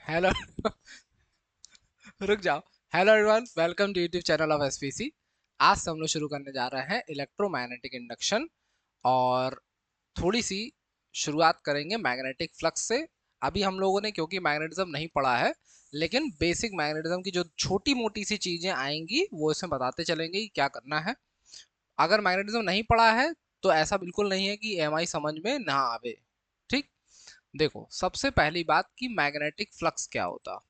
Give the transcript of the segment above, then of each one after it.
Hello. रुक जाओ। Hello everyone, welcome to YouTube channel of SPC. आज से हम लोग शुरू करने जा रहे हैं इलेक्ट्रोमैग्नेटिक इंडक्शन। और थोड़ी सी शुरुआत करेंगे मैग्नेटिक फ्लक्स से। अभी हम लोगों ने क्योंकि मैग्नेटिज्म नहीं पढ़ा है, लेकिन बेसिक मैग्नेटिज्म की जो छोटी मोटी सी चीजें आएंगी वो इसमें बताते चलेंगे कि क्या करना है। अगर मैग्नेटिज्म नहीं पढ़ा है तो ऐसा बिल्कुल नहीं है कि एमआई समझ में ना आवे। ठीक। देखो, सबसे पहली बात कि मैग्नेटिक फ्लक्स क्या होता।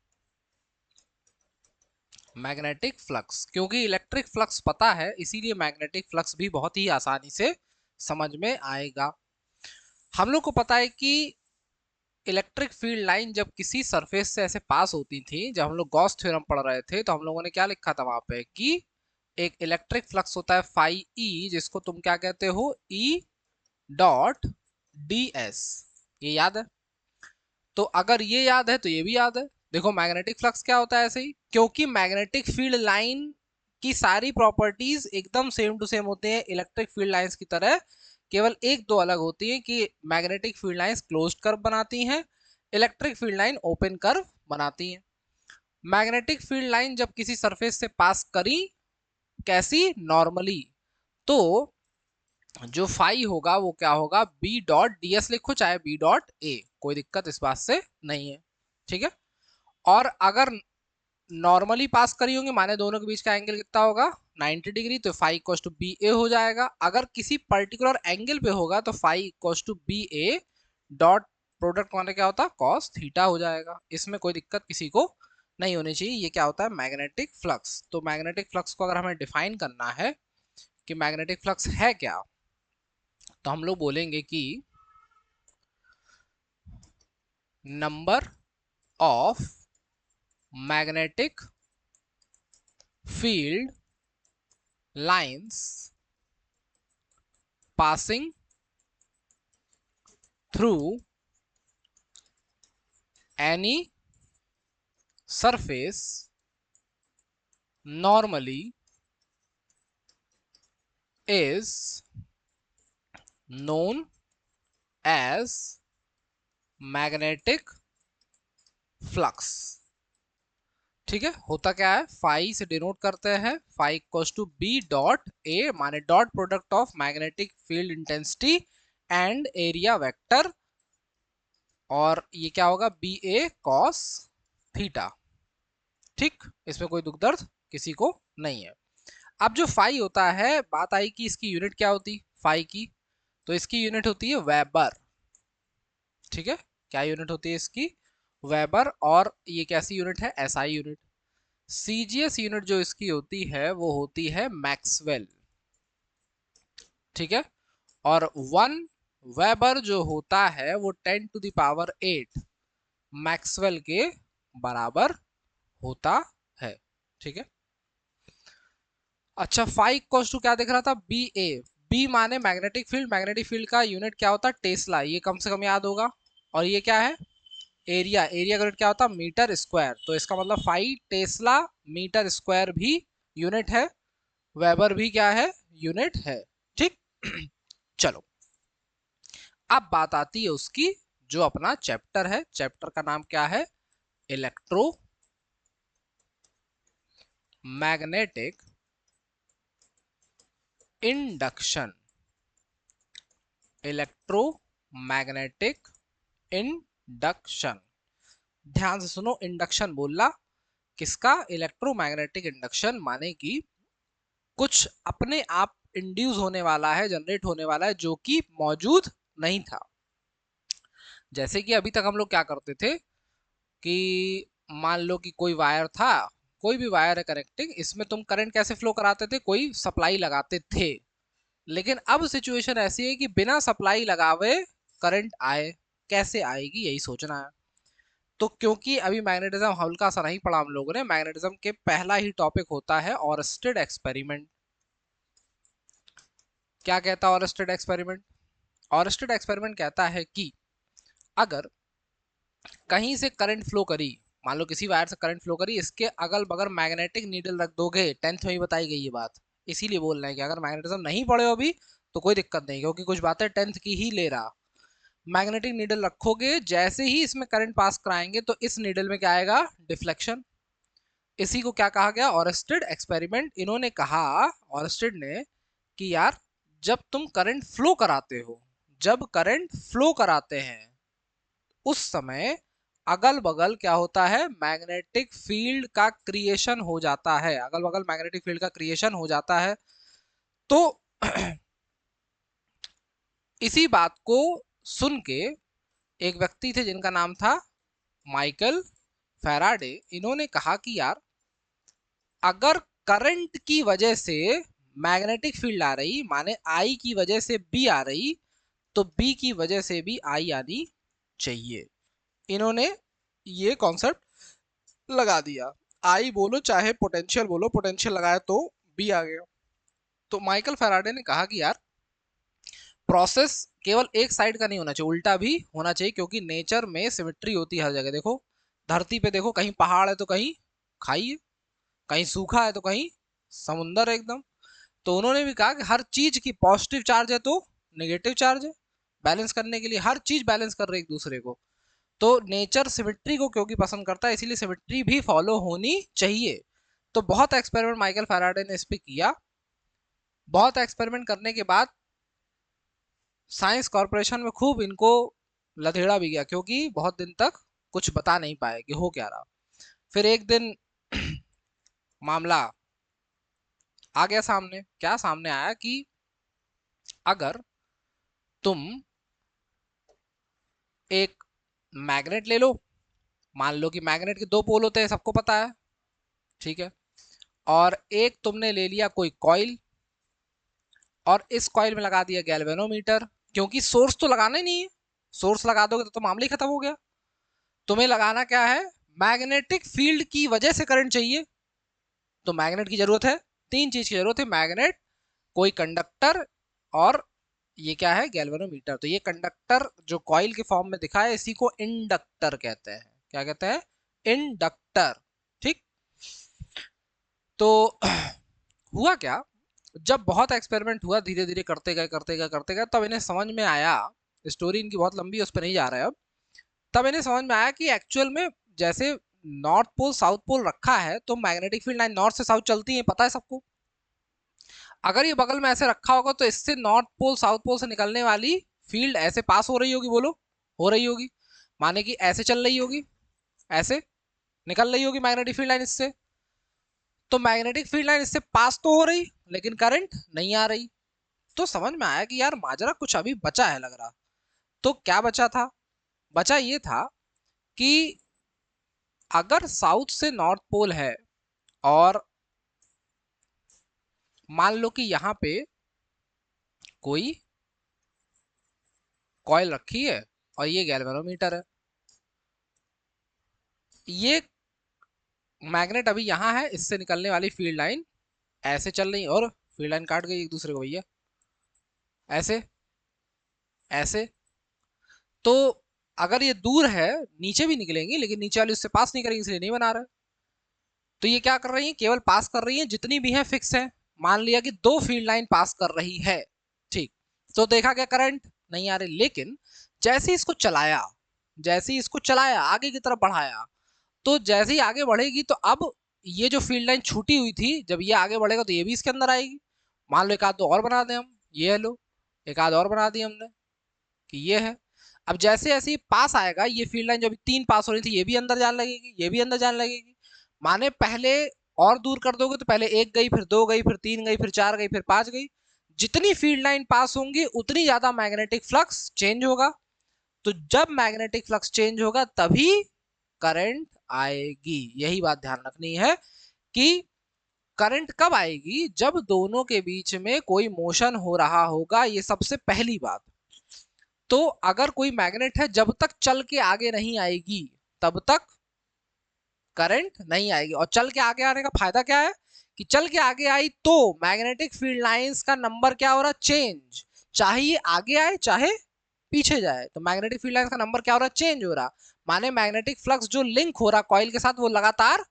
मैग्नेटिक फ्लक्स, क्योंकि इलेक्ट्रिक फ्लक्स पता है इसीलिए मैग्नेटिक फ्लक्स भी बहुत ही आसानी से समझ में आएगा। हम लोग को पता है कि इलेक्ट्रिक फील्ड लाइन जब किसी सरफेस से ऐसे पास होती थी, जब हम लोग गॉस थ्योरम पढ़ रहे थे तो हम लोगों ने क्या लिखा था वहां पे कि एक इलेक्ट्रिक फ्लक्स होता है फाई ई, जिसको तुम क्या कहते हो, ई डॉट डी एस। ये याद है? तो अगर ये याद है तो ये भी याद है। देखो, मैग्नेटिक फ्लक्स क्या होता है ऐसे ही, क्योंकि मैग्नेटिक फील्ड लाइन की सारी प्रॉपर्टीज एकदम सेम टू सेम होते हैं इलेक्ट्रिक फील्ड लाइंस की तरह। केवल एक दो अलग होती है कि magnetic field lines closed curve बनाती हैं, electric field line open curve बनाती हैं। मैग्नेटिक फील्ड लाइन जब किसी सरफेस से पास करी, कैसी, नॉर्मली, तो जो फाई होगा वो क्या होगा, बी डॉट डी एस लिखो चाहे बी डॉट ए, कोई दिक्कत इस बात से नहीं है। ठीक है। और अगर नॉर्मली पास करी होंगे, माने दोनों के बीच का एंगल कितना होगा, 90 डिग्री, तो phi equal to B A हो जाएगा। अगर किसी पर्टिकुलर एंगल पे होगा तो phi equal to B A dot product माने क्या होता है, कॉस थीटा हो जाएगा। इसमें कोई दिक्कत किसी को नहीं होनी चाहिए। ये क्या होता है, मैग्नेटिक फ्लक्स। तो मैग्नेटिक फ्लक्स को अगर हमें डिफाइन करना है कि मैग्नेटिक फ्लक्स है क्या, तो हम लोग बोलेंगे कि number of magnetic field lines passing through any surface normally is known as magnetic flux। ठीक है। होता क्या है, फाई से डिनोट करते हैं, phi equals to B dot A, माने dot product of magnetic field intensity and area vector. और ये क्या होगा, बी ए कॉस थीटा। ठीक। इसमें कोई दुख दर्द किसी को नहीं है। अब जो फाई होता है, बात आई कि इसकी यूनिट क्या होती फाई की, तो इसकी यूनिट होती है वेबर। ठीक है। क्या यूनिट होती है इसकी, वेबर। और ये कैसी यूनिट है, एसआई यूनिट। सीजीएस यूनिट जो इसकी होती है वो होती है मैक्सवेल। ठीक है। और 1 वेबर जो होता है वो 10⁸ मैक्सवेल के बराबर होता है। ठीक है। अच्छा, फाई इक्वल्स टू क्या दिख रहा था, बी ए। बी माने मैग्नेटिक फील्ड, मैग्नेटिक फील्ड का यूनिट क्या होता है, टेस्ला, ये कम से कम याद होगा। और ये क्या है, एरिया, एरिया का यूनिट क्या होता है, मीटर स्क्वायर। तो इसका मतलब फाई टेस्ला मीटर स्क्वायर भी यूनिट है, वेबर भी क्या है, यूनिट है। ठीक। चलो, अब बात आती है उसकी, जो अपना चैप्टर है, चैप्टर का नाम क्या है, electro magnetic induction. Electromagnetic induction. ध्यान से सुनो, इंडक्शन बोला किसका, इलेक्ट्रोमैग्नेटिक इंडक्शन, माने कि कुछ अपने आप इंड्यूस होने वाला है, जनरेट होने वाला है, जो कि मौजूद नहीं था। जैसे कि अभी तक हम लोग क्या करते थे कि मान लो कि कोई वायर था, कोई भी वायर है कनेक्टिंग, इसमें तुम करंट कैसे फ्लो कराते थे, कोई सप्लाई लगाते थे। लेकिन अब सिचुएशन ऐसी है कि बिना सप्लाई लगावे करंट आए, कैसे आएगी, यही सोचना है। तो क्योंकि अभी मैग्नेटिज्म हल्का सा नहीं पढ़ा हम लोगों ने, मैग्नेटिज्म के पहला ही टॉपिक होता है ऑरस्टेड एक्सपेरिमेंट। क्या कहता है ऑरस्टेड एक्सपेरिमेंट, ऑरस्टेड एक्सपेरिमेंट कहता है कि अगर कहीं से करंट फ्लो करी, मान लो किसी वायर से करंट फ्लो करी, इसके अगल बगल मैग्नेटिक नीडल रख दोगे, 10th में ही बताई गई ये बात, इसीलिए बोल रहे हैं कि अगर मैग्नेटिज्म नहीं पढ़े हो अभी तो कोई दिक्कत नहीं, क्योंकि कुछ बातें 10th की ही ले रहा। मैग्नेटिक नीडल रखोगे, जैसे ही इसमें करंट पास कराएंगे तो इस नीडल में क्या आएगा, डिफ्लेक्शन। इसी को क्या कहा गया, ऑरेस्टेड एक्सपेरिमेंट। इन्होंने कहा, ऑरेस्टेड ने, कि यार जब तुम करंट फ्लो कराते हो, जब करंट फ्लो कराते हैं उस समय अगल बगल क्या होता है, मैग्नेटिक फील्ड का क्रिएशन हो जाता है, अगल बगल मैग्नेटिक फील्ड का क्रिएशन हो जाता है। तो इसी बात को सुन के एक व्यक्ति थे जिनका नाम था माइकल फैराडे। इन्होंने कहा कि यार अगर करंट की वजह से मैग्नेटिक फील्ड आ रही, माने आई की वजह से बी आ रही, तो बी की वजह से भी आई आनी चाहिए। इन्होंने ये कॉन्सेप्ट लगा दिया, आई बोलो चाहे पोटेंशियल बोलो, पोटेंशियल लगाया तो बी आ गया। तो माइकल फैराडे ने कहा कि यार प्रोसेस केवल एक साइड का नहीं होना चाहिए, उल्टा भी होना चाहिए, क्योंकि नेचर में सिमेट्री होती है हर जगह। देखो धरती पे देखो, कहीं पहाड़ है तो कहीं खाई है, कहीं सूखा है तो कहीं समुंदर है एकदम। तो उन्होंने भी कहा कि हर चीज की पॉजिटिव चार्ज है तो नेगेटिव चार्ज है, बैलेंस करने के लिए हर चीज बैलेंस कर रही है एक दूसरे को। तो नेचर सिमेट्री को क्योंकि पसंद करता है, इसीलिए सिमेट्री भी फॉलो होनी चाहिए। तो बहुत एक्सपेरिमेंट माइकल फैराडे ने इस पे किया। बहुत एक्सपेरिमेंट करने के बाद साइंस कॉर्पोरेशन में खूब इनको लथेड़ा भी गया, क्योंकि बहुत दिन तक कुछ बता नहीं पाए कि हो क्या रहा। फिर एक दिन मामला आ गया सामने। क्या सामने आया कि अगर तुम एक मैग्नेट ले लो, मान लो कि मैग्नेट के दो पोल होते हैं, सबको पता है, ठीक है, और एक तुमने ले लिया कोई कॉइल, और इस कॉइल में लगा दिया गैल्वेनोमीटर, क्योंकि सोर्स तो लगाना ही नहीं है, सोर्स लगा दोगे तो मामला ही खत्म हो गया। तुम्हें लगाना क्या है, मैग्नेटिक फील्ड की वजह से करंट चाहिए। तो मैग्नेट की जरूरत है, तीन चीज की जरूरत है, मैग्नेट, कोई कंडक्टर, और ये क्या है, गैल्वेनोमीटर। तो ये कंडक्टर जो कॉइल के फॉर्म में दिखा है, इसी को इंडक्टर कहते हैं। क्या कहते हैं, इंडक्टर। ठीक। तो हुआ क्या, जब बहुत एक्सपेरिमेंट हुआ, धीरे धीरे करते गए करते गए करते गए, तब इन्हें समझ में आया, स्टोरी इनकी बहुत लंबी है, उस पर नहीं जा रहा है अब। तब इन्हें समझ में आया कि एक्चुअल में जैसे नॉर्थ पोल साउथ पोल रखा है, तो मैग्नेटिक फील्ड लाइन नॉर्थ से साउथ चलती है, पता है सबको। अगर ये बगल में ऐसे रखा होगा तो इससे नॉर्थ पोल साउथ पोल से निकलने वाली फील्ड ऐसे पास हो रही होगी, बोलो, हो रही होगी, माने कि ऐसे चल रही होगी, ऐसे निकल रही होगी मैग्नेटिक फील्ड लाइन इससे। तो मैग्नेटिक फील्ड लाइन इससे पास तो हो रही, लेकिन करंट नहीं आ रही। तो समझ में आया कि यार माजरा कुछ अभी बचा है लग रहा। तो क्या बचा था, बचा ये था कि अगर साउथ से नॉर्थ पोल है, और मान लो कि यहां पे कोई कॉइल रखी है और ये गैल्वेनोमीटर है, ये मैग्नेट अभी यहां है, इससे निकलने वाली फील्ड लाइन ऐसे चल रही, और फील्ड लाइन काट गई एक दूसरे को भैया, ऐसे ऐसे। तो अगर ये दूर है, नीचे भी निकलेंगी, लेकिन नीचे वाली उससे पास नहीं करेंगी, इसलिए नहीं बना रहा। तो ये क्या कर रही है, केवल पास कर रही है, जितनी भी है फिक्स है। मान लिया कि दो फील्ड लाइन पास कर रही है, ठीक। तो देखा गया करंट नहीं आ रही, लेकिन जैसे ही इसको चलाया, जैसे ही इसको चलाया आगे की तरफ बढ़ाया, तो जैसे ही आगे बढ़ेगी, तो अब ये जो फील्ड लाइन छूटी हुई थी, जब ये आगे बढ़ेगा तो ये भी इसके अंदर आएगी। मान लो एक आध दो और बना दें हम, ये लो, एक आध और बना दी हमने कि ये है। अब जैसे जैसे ही पास आएगा, ये फील्ड लाइन जो अभी तीन पास हो रही थी, ये भी अंदर जाने लगेगी, ये भी अंदर जाने लगेगी। माने पहले और दूर कर दोगे तो पहले एक गई, फिर दो गई, फिर तीन गई, फिर चार गई, फिर पांच गई। जितनी फील्ड लाइन पास होंगी उतनी ज्यादा मैग्नेटिक फ्लक्स चेंज होगा। तो जब मैग्नेटिक फ्लक्स चेंज होगा तभी करंट आएगी। यही बात ध्यान रखनी है कि करंट कब आएगी, जब दोनों के बीच में कोई मोशन हो रहा होगा, ये सबसे पहली बात। तो अगर कोई मैग्नेट है, जब तक चल के आगे नहीं आएगी तब तक करंट नहीं आएगी। और चल के आगे आने का फायदा क्या है, कि चल के आगे आई तो मैग्नेटिक फील्ड लाइंस का नंबर क्या हो रहा, चेंज। चाहे ये आगे आए चाहे पीछे जाए, तो मैग्नेटिक फील्ड लाइंस का नंबर क्या हो रहा, चेंज हो रहा। माने मैग्नेटिक फ्लक्स जो लिंक हो रहा कॉइल के साथ, वो लगातार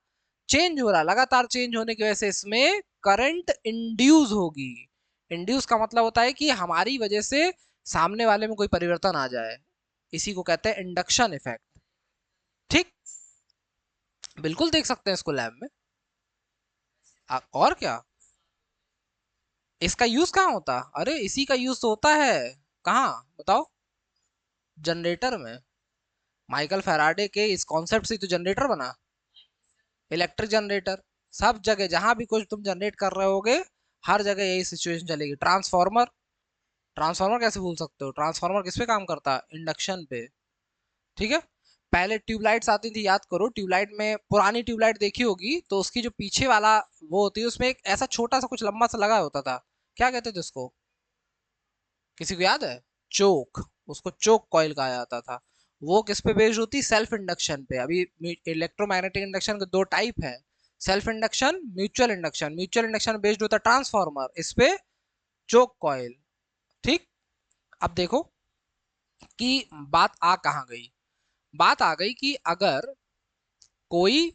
चेंज हो रहा। लगातार चेंज होने की वजह से इसमें करंट इंड्यूस होगी। इंड्यूस का मतलब होता है कि हमारी वजह से सामने वाले में कोई परिवर्तन आ जाए। इसी को कहते हैं इंडक्शन इफेक्ट। ठीक, बिल्कुल देख सकते हैं इसको लैब में। और क्या, इसका यूज कहाँ होता? अरे इसी का यूज तो होता है। कहाँ बताओ? जनरेटर में। माइकल फैराडे के इस कॉन्सेप्ट से तो जनरेटर बना, इलेक्ट्रिक जनरेटर। सब जगह जहां भी कुछ तुम जनरेट कर रहे होगे, हर जगह यही सिचुएशन चलेगी। ट्रांसफार्मर, ट्रांसफार्मर कैसे भूल सकते हो? ट्रांसफार्मर किस पे काम करता है? इंडक्शन पे। ठीक है। पहले ट्यूबलाइट्स आती थी, याद करो। ट्यूबलाइट में, पुरानी ट्यूबलाइट देखी होगी तो उसकी जो पीछे वाला वो होती है, उसमें एक ऐसा छोटा सा कुछ लंबा सा लगा होता था, क्या कहते थे उसको? किसी को याद है? चोक। उसको चोक कॉइल कहा जाता था। वो किस पे बेस्ड होती? सेल्फ इंडक्शन पे। अभी इलेक्ट्रोमैग्नेटिक इंडक्शन के दो टाइप है, self induction, mutual induction. Mutual induction based होता है ट्रांसफार्मर, इस पे चोक कॉइल। ठीक। अब देखो कि बात आ कहां गई। बात आ गई कि अगर कोई,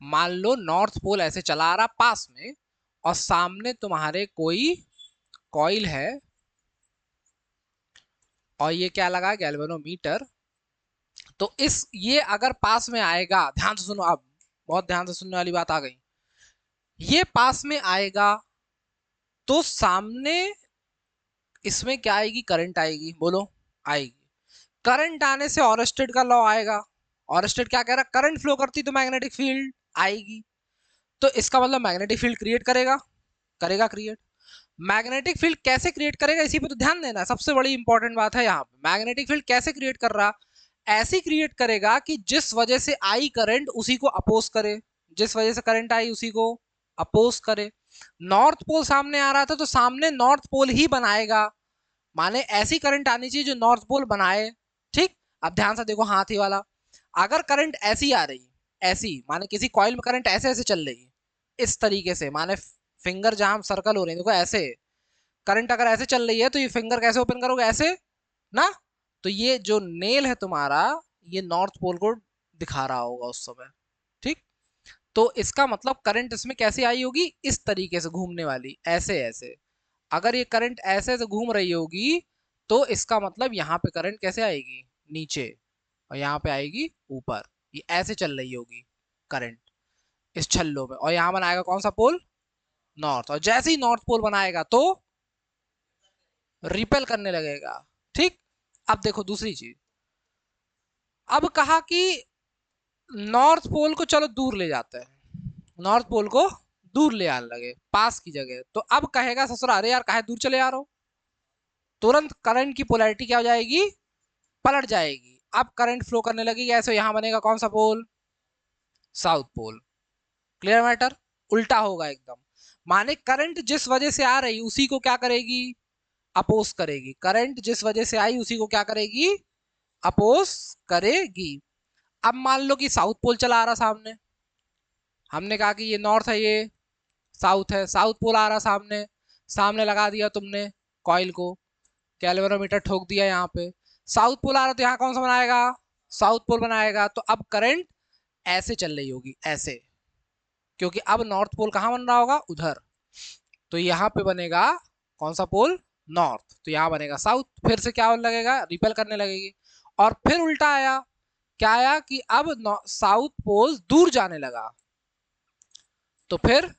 मान लो नॉर्थ पोल ऐसे चला आ रहा पास में, और सामने तुम्हारे कोई कॉइल है, और ये क्या लगा? गैल्वेनोमीटर। तो इस, ये अगर पास में आएगा, ध्यान से सुनो अब, बहुत ध्यान से सुनने वाली बात आ गई। ये पास में आएगा तो सामने इसमें क्या आएगी? करंट आएगी। बोलो, आएगी। करंट आने से ऑरस्टेड का लॉ आएगा। ऑरस्टेड क्या कह रहा? करंट फ्लो करती तो मैग्नेटिक फील्ड आएगी। तो इसका मतलब मैग्नेटिक फील्ड क्रिएट करेगा, करेगा क्रिएट। मैग्नेटिक फील्ड कैसे क्रिएट करेगा, इसी पे तो ध्यान देना, सबसे बड़ी इंपॉर्टेंट बात है यहाँ पे। मैग्नेटिक फील्ड कैसे क्रिएट कर रहा? ऐसी क्रिएट करेगा कि जिस वजह से आई करंट उसी को अपोज करे, जिस वजह से करंट आई उसी को अपोज करे। नॉर्थ पोल सामने आ रहा था तो सामने नॉर्थ पोल ही बनाएगा, माने ऐसी करंट आनी चाहिए जो नॉर्थ पोल बनाए। ठीक। अब ध्यान से देखो हाथी वाला, अगर करंट ऐसी आ रही, ऐसी माने किसी कॉइल में करंट ऐसे ऐसे चल रही, इस तरीके से, माने फिंगर जहां सर्कल हो रही है, देखो ऐसे करंट अगर ऐसे चल रही है तो ये फिंगर कैसे ओपन करोगे? ऐसे ना। तो ये जो नेल है तुम्हारा, ये नॉर्थ पोल को दिखा रहा होगा उस समय। ठीक। तो इसका मतलब करंट इसमें कैसे आई होगी? इस तरीके से घूमने वाली, ऐसे ऐसे। अगर ये करंट ऐसे ऐसे घूम रही होगी तो इसका मतलब यहाँ पे करंट कैसे आएगी? नीचे। और यहाँ पे आएगी ऊपर। ये ऐसे चल रही होगी करंट इस छल्लों में, और यहाँ बनाएगा कौन सा पोल? नॉर्थ। और जैसे ही नॉर्थ पोल बनाएगा तो रिपेल करने लगेगा। ठीक। अब देखो दूसरी चीज, अब कहा कि नॉर्थ पोल को चलो दूर ले जाते हैं, नॉर्थ पोल को दूर ले आने लगे पास की जगह, तो अब कहेगा ससुरा अरे यार काहे दूर चले आ रहे हो? तुरंत करंट की पोलैरिटी क्या हो जाएगी? पलट जाएगी। अब करंट फ्लो करने लगेगी ऐसे, यहां बनेगा कौन सा pole? South pole. Clear matter? उल्टा होगा एकदम। माने करंट जिस वजह से आ रही उसी को क्या करेगी? अपोज करेगी। करंट जिस वजह से आई उसी को क्या करेगी? अपोज करेगी। अब मान लो कि साउथ पोल चला आ रहा सामने, हमने कहा कि ये नॉर्थ है, ये साउथ है, साउथ पोल आ रहा सामने, सामने लगा दिया तुमने कॉइल को, कैल्वेनोमीटर ठोक दिया यहाँ पे। साउथ पोल आ रहा तो यहाँ कौन सा बनाएगा? साउथ पोल बनाएगा। तो अब करंट ऐसे चल रही होगी, ऐसे, क्योंकि अब नॉर्थ पोल कहाँ बन रहा होगा? उधर। तो यहाँ पे बनेगा कौन सा पोल? नॉर्थ। तो यहाँ बनेगा साउथ। फिर से क्या होने लगेगा? रिपेल करने लगेगी। और फिर उल्टा आया, क्या आया कि अब साउथ पोल दूर जाने लगा, तो फिर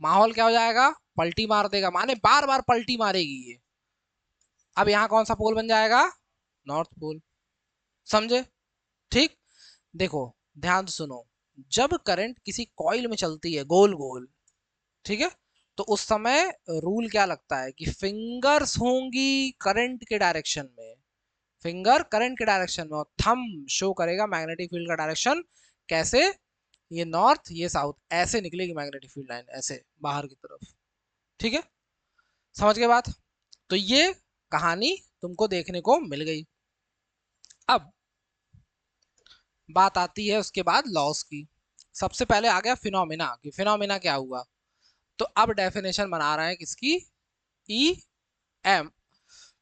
माहौल क्या हो जाएगा? पलटी मार देगा, माने बार बार पलटी मारेगी ये। अब यहाँ कौन सा पोल बन जाएगा? North pole. समझे? ठीक। देखो ध्यान से सुनो, जब करंट किसी कॉइल में चलती है गोल गोल, ठीक है, तो उस समय रूल क्या लगता है कि फिंगर्स होंगी करंट के डायरेक्शन में, फिंगर करंट के डायरेक्शन में, और थंब शो करेगा मैग्नेटिक फील्ड का डायरेक्शन। कैसे? ये नॉर्थ, ये साउथ, ऐसे निकलेगी मैग्नेटिक फील्ड लाइन, ऐसे बाहर की तरफ। ठीक है, समझ गए बात? तो ये कहानी तुमको देखने को मिल गई। अब बात आती है उसके बाद लॉस की। सबसे पहले आ गया फिनोमिना, कि फिनोमिना क्या हुआ। तो अब डेफिनेशन बना रहे हैं किसकी? E M.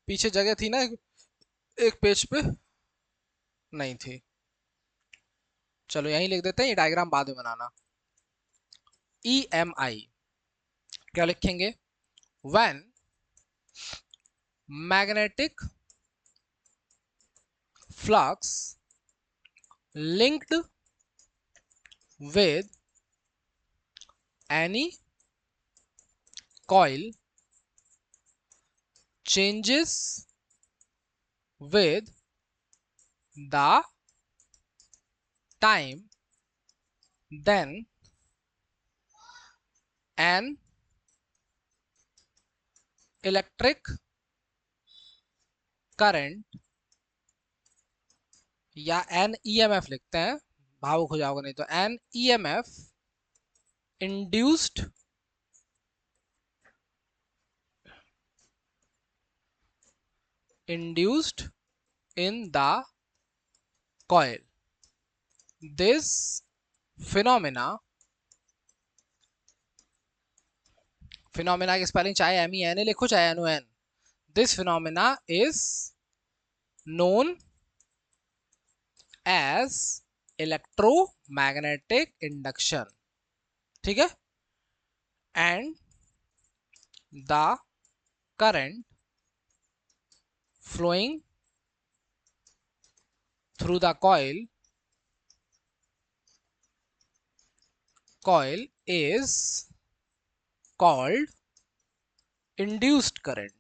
पीछे जगह थी ना एक पेज पे, नहीं थी, चलो यहीं लिख देते हैं, ये डायग्राम बाद में बनाना। ई एम आई क्या लिखेंगे? When magnetic flux linked with any coil changes with the time, then an electric current, या एन ईएमएफ लिखते हैं, भावुक हो जाओगे नहीं तो, an EMF induced in the coil. This phenomena की स्पेलिंग चाहे एम ई एन ए लिखो चाहे N O N, this phenomena is known as electromagnetic induction. ठीक है, and the current flowing through the coil is called induced current.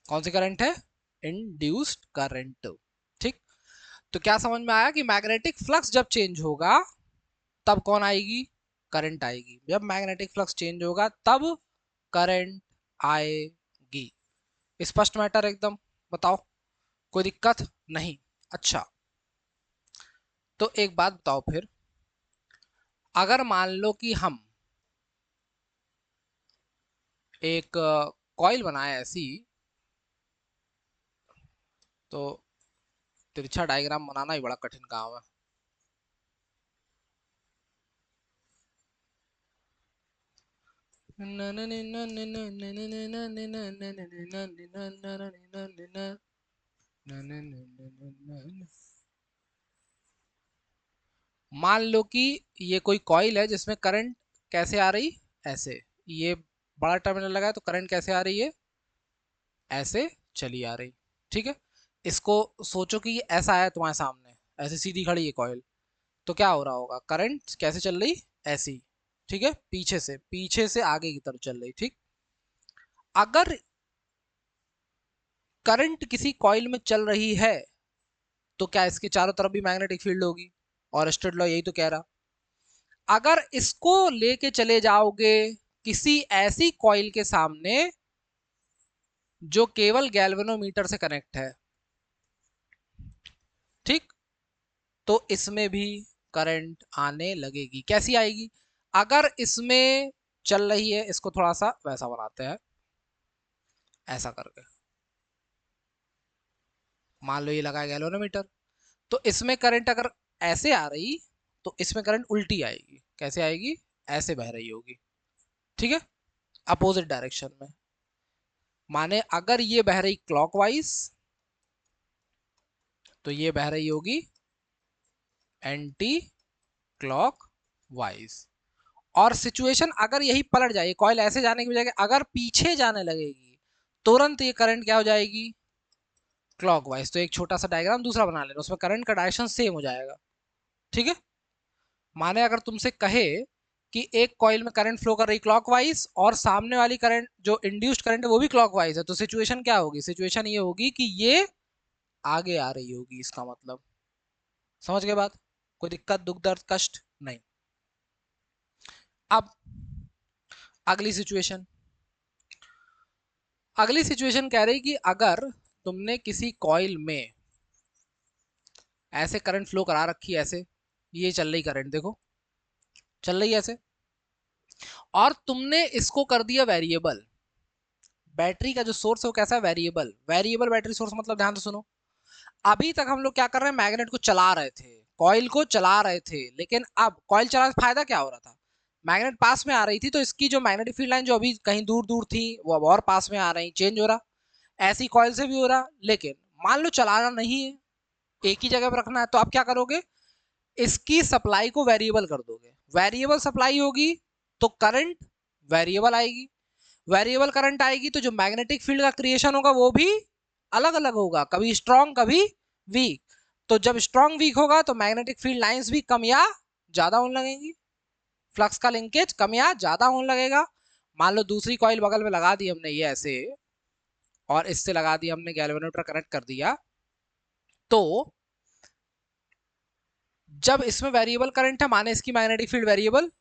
कौन सी current है? Induced current. ठीक, तो क्या समझ में आया कि मैग्नेटिक फ्लक्स जब चेंज होगा तब कौन आएगी? करंट आएगी। जब मैग्नेटिक फ्लक्स चेंज होगा तब करंट आएगी। स्पष्ट मैटर एकदम? बताओ, कोई दिक्कत नहीं? अच्छा, तो एक बात बताओ फिर, अगर मान लो कि हम एक कॉइल बनाए ऐसी, तो तिरछा डायग्राम बनाना ही बड़ा कठिन काम है। मान लो कि ये कोई कॉइल है जिसमें करंट कैसे आ रही? ऐसे। ये बड़ा टर्मिनल लगा है तो करंट कैसे आ रही है? ऐसे चली आ रही। ठीक है, इसको सोचो कि ये ऐसा है तुम्हारे सामने, ऐसे सीधी खड़ी है कॉइल, तो क्या हो रहा होगा? करंट कैसे चल रही? ऐसी। ठीक है, पीछे से आगे की तरफ चल रही। ठीक, अगर करंट किसी कॉइल में चल रही है तो क्या इसके चारों तरफ भी मैग्नेटिक फील्ड होगी? और स्टड लॉ यही तो कह रहा। अगर इसको लेके चले जाओगे किसी ऐसी कॉइल के सामने जो केवल गैल्वेनोमीटर से कनेक्ट है, ठीक, तो इसमें भी करंट आने लगेगी। कैसी आएगी? अगर इसमें चल रही है, इसको थोड़ा सा वैसा बनाते हैं, ऐसा करके, मान लो ये लगा गैल्वेनोमीटर, तो इसमें करंट अगर ऐसे आ रही तो इसमें करंट उल्टी आएगी। कैसे आएगी? ऐसे बह रही होगी। ठीक है, अपोजिट डायरेक्शन में। माने अगर ये बह रही क्लॉकवाइज तो ये बह रही होगी एंटी क्लॉकवाइज। और सिचुएशन अगर यही पलट जाए, कॉइल ऐसे जाने की बजाय अगर पीछे जाने लगेगी, तुरंत ये करंट क्या हो जाएगी? क्लॉकवाइज। तो एक छोटा सा डायग्राम दूसरा बना लेना, उसमें करंट का डायरेक्शन सेम हो जाएगा। ठीक है, माने अगर तुमसे कहे कि एक कॉइल में करंट फ्लो कर रही क्लॉकवाइज और सामने वाली करंट जो इंड्यूस्ड करंट है वो भी क्लॉकवाइज है, तो सिचुएशन क्या होगी? सिचुएशन ये होगी कि ये आगे आ रही होगी। इसका मतलब समझ गए बात? कोई दिक्कत, दुख, दर्द, कष्ट नहीं? अब अगली सिचुएशन कह रही कि अगर तुमने किसी कॉइल में ऐसे करंट फ्लो करा रखी है, ऐसे ये चल रही करंट, देखो चल रही है ऐसे, और तुमने इसको कर दिया वेरिएबल। बैटरी का जो सोर्स है वो कैसा है? वेरिएबल। वेरिएबल बैटरी सोर्स मतलब, ध्यान से सुनो, अभी तक हम लोग क्या कर रहे हैं? मैग्नेट को चला रहे थे, कॉइल को चला रहे थे, लेकिन अब कॉइल चलाने से फायदा क्या हो रहा था? मैग्नेट पास में आ रही थी तो इसकी जो मैग्नेटिक फील्ड लाइन जो अभी कहीं दूर दूर थी वो अब और पास में आ रही, चेंज हो रहा। ऐसी कॉइल से भी हो रहा। लेकिन मान लो चलाना नहीं है, एक ही जगह पर रखना है, तो आप क्या करोगे? इसकी सप्लाई को वेरिएबल कर दोगे। वेरिएबल सप्लाई होगी तो करंट वेरिएबल आएगी। वेरिएबल करंट आएगी तो जो मैग्नेटिक फील्ड का क्रिएशन होगा वो भी अलग अलग होगा, कभी स्ट्रॉन्ग कभी वीक। तो जब स्ट्रॉन्ग वीक होगा तो मैग्नेटिक फील्ड लाइंस भी कम या ज्यादा होने लगेंगी, फ्लक्स का लिंकेज कम या ज्यादा होने लगेगा। मान लो दूसरी कॉइल बगल में लगा दी हमने ये ऐसे, और इससे लगा दिया हमने गैल्वेनोमीटर कनेक्ट कर दिया, तो जब इसमें वेरिएबल करंट है माने इसकी मैग्नेटिक फील्ड वेरिएबल,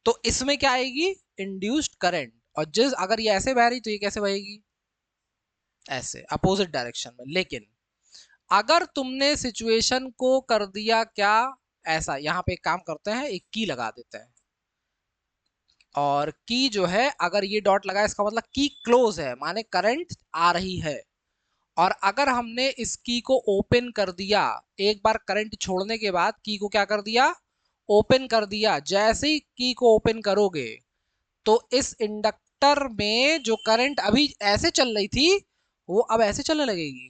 तो इसमें क्या आएगी, इंड्यूस्ड करंट। और जिस अगर ये ऐसे बह रही तो ये कैसे बहेगी, ऐसे अपोजिट डायरेक्शन में। लेकिन अगर तुमने सिचुएशन को कर दिया क्या, ऐसा, यहां पे एक काम करते हैं, एक की लगा देते हैं, और की जो है अगर ये डॉट लगा इसका मतलब की क्लोज है, माने करंट आ रही है। और अगर हमने इस की को ओपन कर दिया, एक बार करंट छोड़ने के बाद की को क्या कर दिया, ओपन कर दिया, जैसे ही की को ओपन करोगे तो इस इंडक्टर में जो करंट अभी ऐसे चल रही थी वो अब ऐसे चलने लगेगी,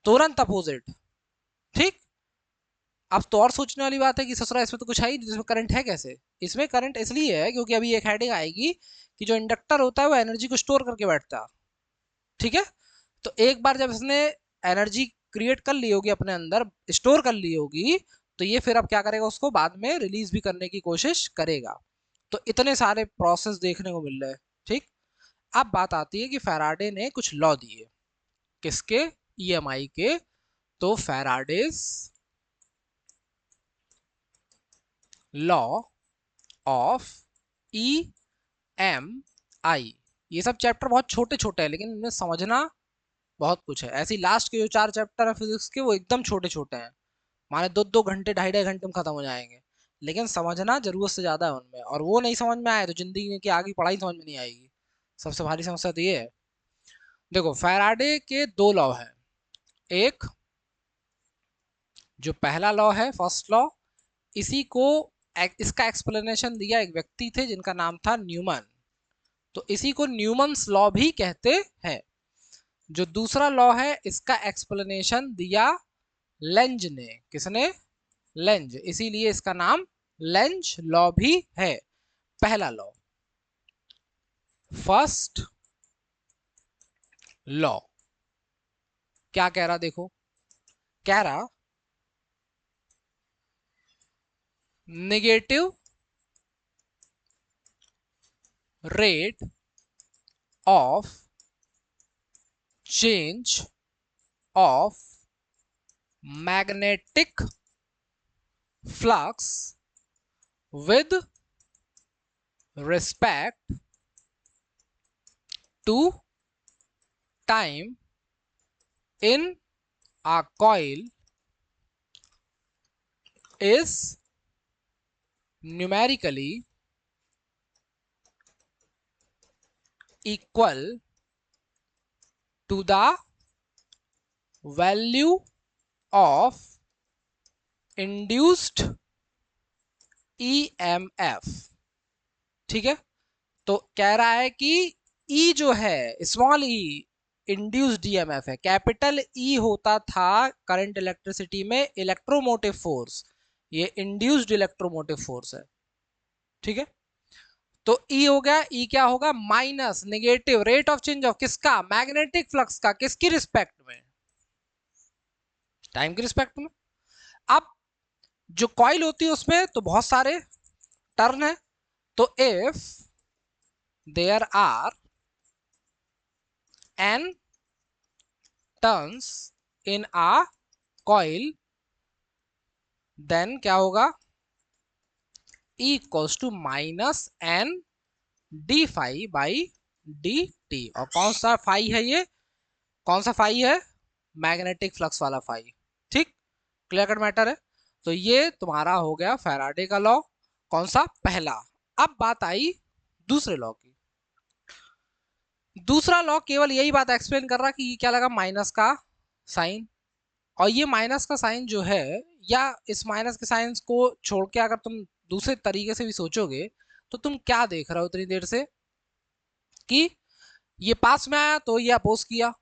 तुरंत अपोजिट। ठीक। अब तो और सोचने वाली बात है कि ससुरा इसमें तो कुछ है ही नहीं, इसमें करंट है कैसे। इसमें करंट इसलिए है क्योंकि अभी एक हेडिंग आएगी कि जो इंडक्टर होता है वो एनर्जी को स्टोर करके बैठता है। ठीक है। तो एक बार जब इसने एनर्जी क्रिएट कर ली होगी अपने अंदर, स्टोर कर ली होगी, तो ये फिर अब क्या करेगा, उसको बाद में रिलीज भी करने की कोशिश करेगा। तो इतने सारे प्रोसेस देखने को मिल रहे हैं। ठीक। अब बात आती है कि फैराडे ने कुछ लॉ दिए, किसके, ईएमआई के। तो Faraday's law of E M I, ये सब चैप्टर बहुत छोटे छोटे हैं लेकिन इनमें समझना बहुत कुछ है। ऐसी लास्ट के जो 4 चैप्टर है फिजिक्स के वो एकदम छोटे छोटे हैं, माने 2-2 घंटे 2.5-2.5 घंटे में खत्म हो जाएंगे, लेकिन समझना जरूरत से ज्यादा है उनमें। और वो नहीं समझ में आए तो जिंदगी की आगे पढ़ाई समझ में नहीं आएगी। सबसे भारी समस्या तो ये है। देखो फैराडे के 2 लॉ है। एक जो पहला लॉ है, फर्स्ट लॉ, इसी को इसका एक्सप्लेनेशन दिया एक व्यक्ति थे जिनका नाम था न्यूमन, तो इसी को न्यूमन्स लॉ भी कहते हैं। जो दूसरा लॉ है इसका एक्सप्लेनेशन दिया लेंज ने। किसने, लेंज, इसीलिए इसका नाम लेंज लॉ भी है। पहला लॉ, फर्स्ट लॉ क्या कह रहा, देखो कह रहा negative rate of change of magnetic flux with respect to time in a coil is numerically equal to the value of induced EMF। ठीक है। तो कह रहा है कि E जो है, स्मॉल ई, इंड्यूस्ड ईएमएफ है। कैपिटल ई होता था करंट इलेक्ट्रिसिटी में इलेक्ट्रोमोटिव फोर्स, ये इंड्यूस्ड इलेक्ट्रोमोटिव फोर्स है। ठीक है। तो ई हो गया, ई क्या होगा, minus negative rate of change of किसका, मैग्नेटिक फ्लक्स का, किसकी रिस्पेक्ट में, टाइम की रिस्पेक्ट में। अब जो कॉइल होती है उसमें तो बहुत सारे टर्न है, तो if there are n turns in a coil, then क्या होगा, E equals to minus N D phi by D T. और कौन सा फाई है ये, कौन सा फाई है, मैग्नेटिक फ्लक्स वाला फाई। ठीक, क्लियर कट मैटर है। तो ये तुम्हारा हो गया फैराडे का लॉ, कौन सा, पहला। अब बात आई दूसरे लॉ की। दूसरा लॉ केवल यही बात एक्सप्लेन कर रहा कि ये क्या लगा, माइनस का साइन। और ये माइनस का साइन जो है, या इस माइनस के साइन को छोड़ के अगर तुम दूसरे तरीके से भी सोचोगे तो तुम क्या देख रहे हो इतनी देर से, कि ये पास में आया तो ये अपोज किया,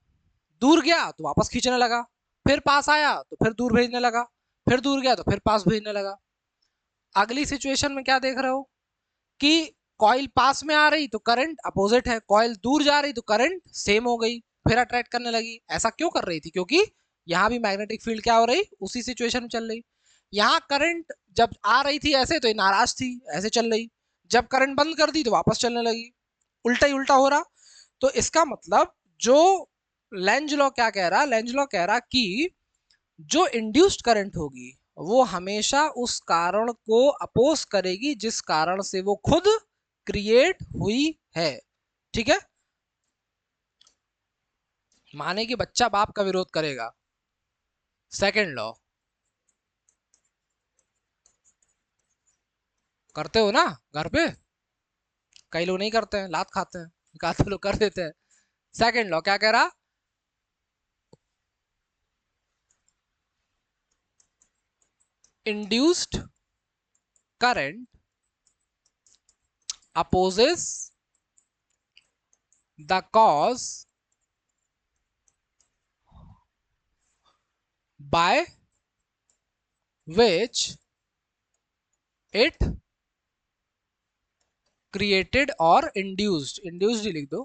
दूर गया तो वापस खींचने लगा, फिर पास आया तो फिर दूर भेजने लगा, फिर दूर गया तो फिर पास भेजने लगा। अगली सिचुएशन में क्या देख रहे हो कि कॉइल पास में आ रही तो करंट अपोजिट है, कॉइल दूर जा रही तो करंट सेम हो गई, फिर अट्रैक्ट करने लगी। ऐसा क्यों कर रही थी? क्योंकि यहाँ भी मैग्नेटिक फील्ड क्या हो रही, उसी सिचुएशन में चल रही। यहाँ करंट जब आ रही थी ऐसे तो ये नाराज थी, ऐसे चल रही, जब करंट बंद कर दी तो वापस चलने लगी, उल्टा ही उल्टा हो रहा। तो इसका मतलब जो लेंज लॉ क्या कह रहा, लेंज लॉ कह रहा कि जो इंड्यूस्ड करंट होगी वो हमेशा उस कारण को अपोज करेगी जिस कारण से वो खुद क्रिएट हुई है। ठीक है, माने कि बच्चा बाप का विरोध करेगा, सेकंड लॉ करते हो ना घर पे, कई लोग नहीं करते हैं, लात खाते हैं, काते लोग कर देते हैं। सेकंड लॉ क्या कह रहा, induced current opposes the cause by which it created or induced, induced ही लिख दो,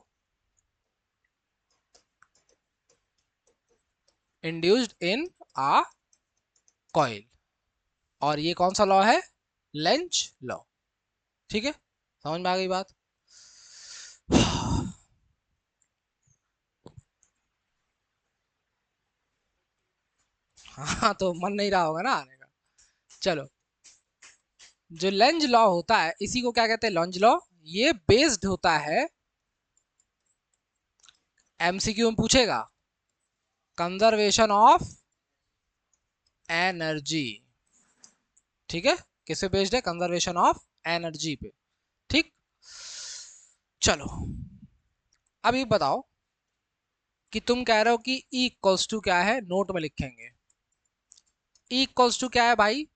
induced in a coil। और ये कौन सा लॉ है, लेंज लॉ। ठीक है, समझ में आ गई बात। हाँ तो मन नहीं रहा होगा ना आने का। चलो, जो लेंज लॉ होता है इसी को क्या कहते हैं, लेंज लॉ। ये बेस्ड होता है, एमसीक्यू में पूछेगा, कंजर्वेशन ऑफ एनर्जी। ठीक है, किस पे बेस्ड है, कंजर्वेशन ऑफ एनर्जी पे। ठीक, चलो अब ये बताओ कि तुम कह रहे हो कि E इक्वल्स टू क्या है, नोट में लिखेंगे। E इक्वल्स टू क्या है भाई,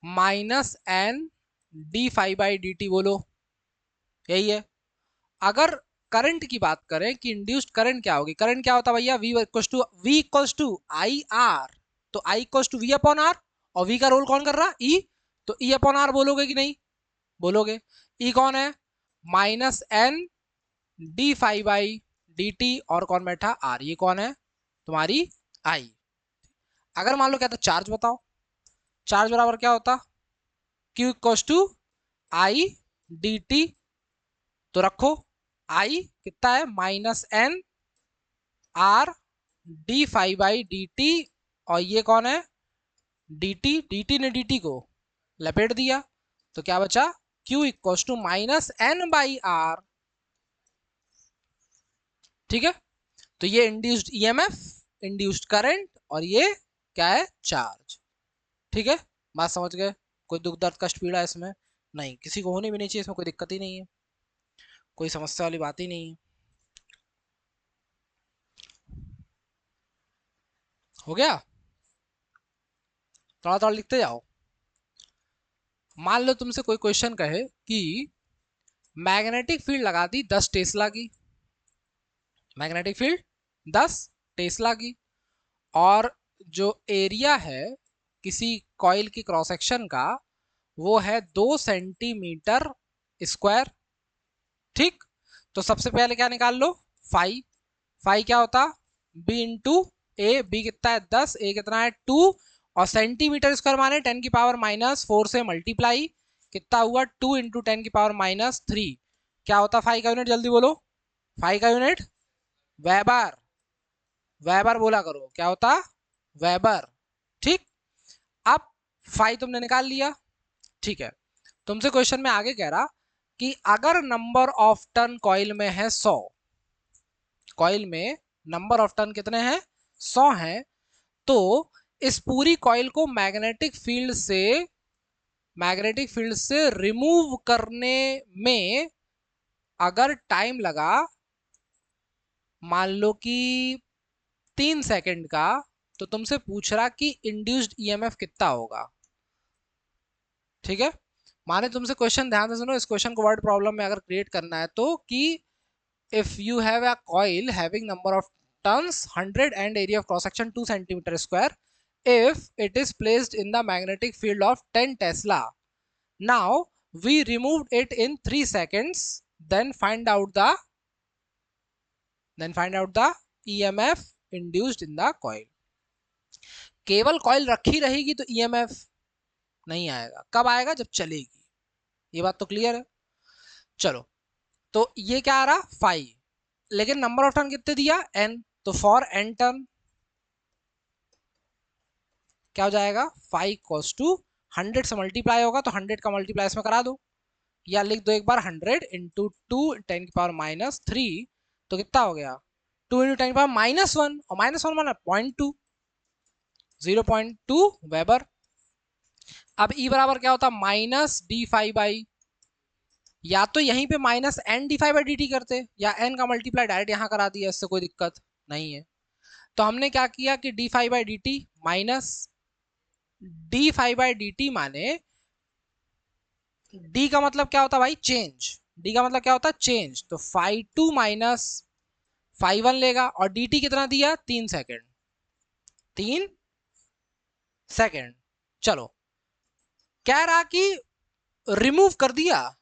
minus N D phi by D T, बोलो यही है। अगर करंट की बात करें कि इंड्यूस्ड करंट क्या होगी, करंट क्या होता है भैया, V equals to I R, तो I equals to V upon R, और V का रोल कौन कर रहा, E, तो E अपॉन आर बोलोगे कि नहीं, बोलोगे। E कौन है, minus N D phi by D T, और कौन बैठा, आर, ये कौन है, तुम्हारी I। अगर मान लो क्या था, चार्ज बताओ, चार्ज बराबर क्या होता, Q equals to I D T, तो रखो I कितना है, minus N R D phi by D T, और ये कौन है, डी टी, डी टी ने डी टी को लपेट दिया, तो क्या बचा, Q equals to minus N by R. ठीक है, तो ये इंड्यूस्ड ईएमएफ, इंड्यूस्ड करंट, और ये क्या है, चार्ज। ठीक है, बात समझ गए, कोई दुख दर्द कष्ट पीड़ा इसमें नहीं, किसी को होने भी नहीं चाहिए, इसमें कोई दिक्कत ही नहीं है, कोई समस्या वाली बात ही नहीं है। हो गया, थोड़ा थोड़ा लिखते जाओ। मान लो तुमसे कोई क्वेश्चन कहे कि मैग्नेटिक फील्ड लगा दी 10 टेस्ला की, मैग्नेटिक फील्ड 10 टेस्ला की, और जो एरिया है किसी कॉइल की क्रॉस सेक्शन का वो है 2 सेंटीमीटर स्क्वायर। ठीक, तो सबसे पहले क्या निकाल लो, फाई, फाई क्या होता, बी इंटू ए, बी कितना है 10, ए कितना है 2, और सेंटीमीटर स्क्वायर माने 10⁻⁻⁴ से मल्टीप्लाई, कितना हुआ 2 इंटू 10⁻⁻3। क्या होता फाई का यूनिट, जल्दी बोलो, फाई का यूनिट वेबर, वेबर बोला करो, क्या होता, वेबर। ठीक, अब फाई तुमने निकाल लिया। ठीक है, तुमसे क्वेश्चन में आगे कह रहा कि अगर नंबर ऑफ टर्न कॉइल में है 100, कॉइल में नंबर ऑफ टर्न कितने हैं, 100 हैं, तो इस पूरी कॉइल को मैग्नेटिक फील्ड से रिमूव करने में अगर टाइम लगा, मान लो कि 3 सेकंड का, तो तुमसे पूछ रहा कि इंड्यूस्ड ईएमएफ कितना होगा। ठीक है, माने तुमसे क्वेश्चन ध्यान से सुनो, इस क्वेश्चन को वर्ड प्रॉब्लम में अगर क्रिएट करना है तो, कि if you have a coil having number of turns 100 and area of cross section 2 centimeter square, if it is placed in the magnetic field of 10 Tesla, now we removed it in 3 seconds, then find out the EMF induced in the coil. केवल coil रखी रहेगी तो EMF नहीं आएगा, कब आएगा? जब चलेगी। ये बात तो क्लियर है। चलो, तो ये क्या आ रहा? 5, लेकिन नंबर ऑफ टर्न कितने दिया? n, तो फॉर n टर्न क्या हो जाएगा? 5 cos 2, 100 से मल्टीप्लाई होगा तो 100 का मल्टीप्लाई इसमें करा दो, या लिख दो एक बार 100 इंटू 2 10 की पावर -3, तो कितना हो गया? 2 इंटू 10 की पावर -1, और -1 माना 0.2, 0.2 वेबर। अब E बराबर क्या होता? -d5/, या तो यहीं पे -n(d5/dt) करते, या n का मल्टीप्लाई डायरेक्ट यहां करा दिया, इससे कोई दिक्कत नहीं है। तो हमने क्या किया कि d5/dt माइनस d5/dt माने d का मतलब क्या होता भाई? चेंज। d का मतलब क्या होता? चेंज। तो 5 माइनस 5 लेगा, और dt कितना दिया? 3 सेकेंड, 3 सेकेंड। चलो, कह रहा कि रिमूव कर दिया,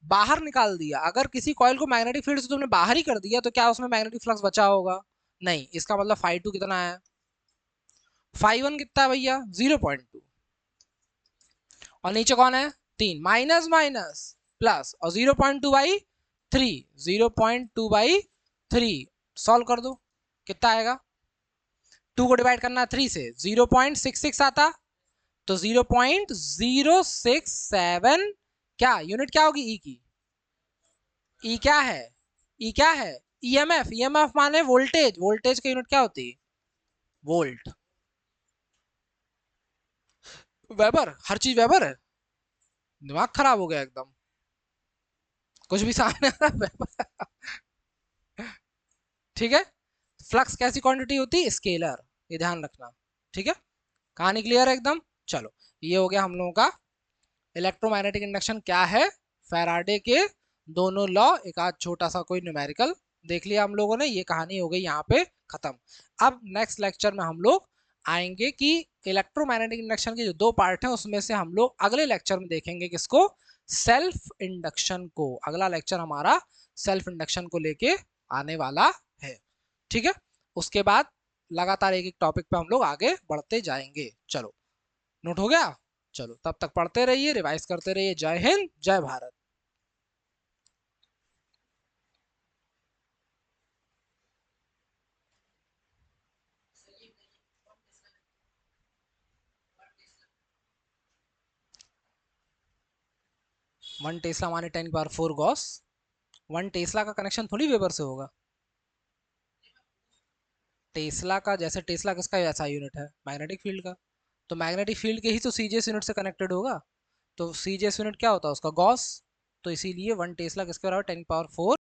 बाहर निकाल दिया। अगर किसी कॉइल को मैग्नेटिक फील्ड से तुमने बाहर ही कर दिया तो क्या उसमें मैग्नेटिक फ्लक्स बचा होगा? नहीं। इसका मतलब 5 कितना है? 5 कितना है भैया? 0.2, और नीचे कौन है? 3, माइनस माइनस प्लस, और 0.2/3, 0.2/3 सॉल्व कर दो, कितना आएगा? 2 को डिवाइड करना 3 से, 0.66 आता, तो 0.067 क्या यूनिट क्या होगी? ई की। ई क्या है? ई क्या है? ईएमएफ। ईएमएफ माने वोल्टेज। वोल्टेज की यूनिट क्या होती? वोल्ट। वेबर, हर चीज वेबर है। दिमाग खराब हो गया एकदम, कुछ भी सामने आ रहा। ठीक है। फ्लक्स कैसी क्वांटिटी होती है? स्केलर, ये ध्यान रखना। ठीक है, कहानी क्लियर है एकदम। चलो, ये हो गया हम लोगों का इलेक्ट्रोमैग्नेटिक इंडक्शन क्या है, फैराडे के दोनों लॉ, एक आध छोटा सा कोई न्यूमेरिकल देख लिया हम लोगों ने। ये कहानी हो गई यहाँ पे खत्म। अब नेक्स्ट लेक्चर में हम लोग आएंगे कि इलेक्ट्रोमैग्नेटिक इंडक्शन के जो 2 पार्ट हैं उसमें से हम लोग अगले लेक्चर में देखेंगे किसको? सेल्फ इंडक्शन को। अगला लेक्चर हमारा सेल्फ इंडक्शन को लेके आने वाला है। ठीक है, उसके बाद लगातार एक एक टॉपिक पे हम लोग आगे बढ़ते जाएंगे। चलो, नोट हो गया? चलो, तब तक पढ़ते रहिए, रिवाइज करते रहिए। जय हिंद, जय भारत। वन टेस्ला माने 10⁴ गॉस। 1 टेस्ला का कनेक्शन थोड़ी वेबर से होगा। टेस्ला का, जैसे टेस्ला किसका ऐसा यूनिट है? मैग्नेटिक फील्ड का। तो मैग्नेटिक फील्ड के ही तो सीजीएस यूनिट से कनेक्टेड होगा। तो सीजीएस यूनिट क्या होता है उसका? गॉस। तो इसीलिए 1 टेस्ला किसके बराबर? 10⁴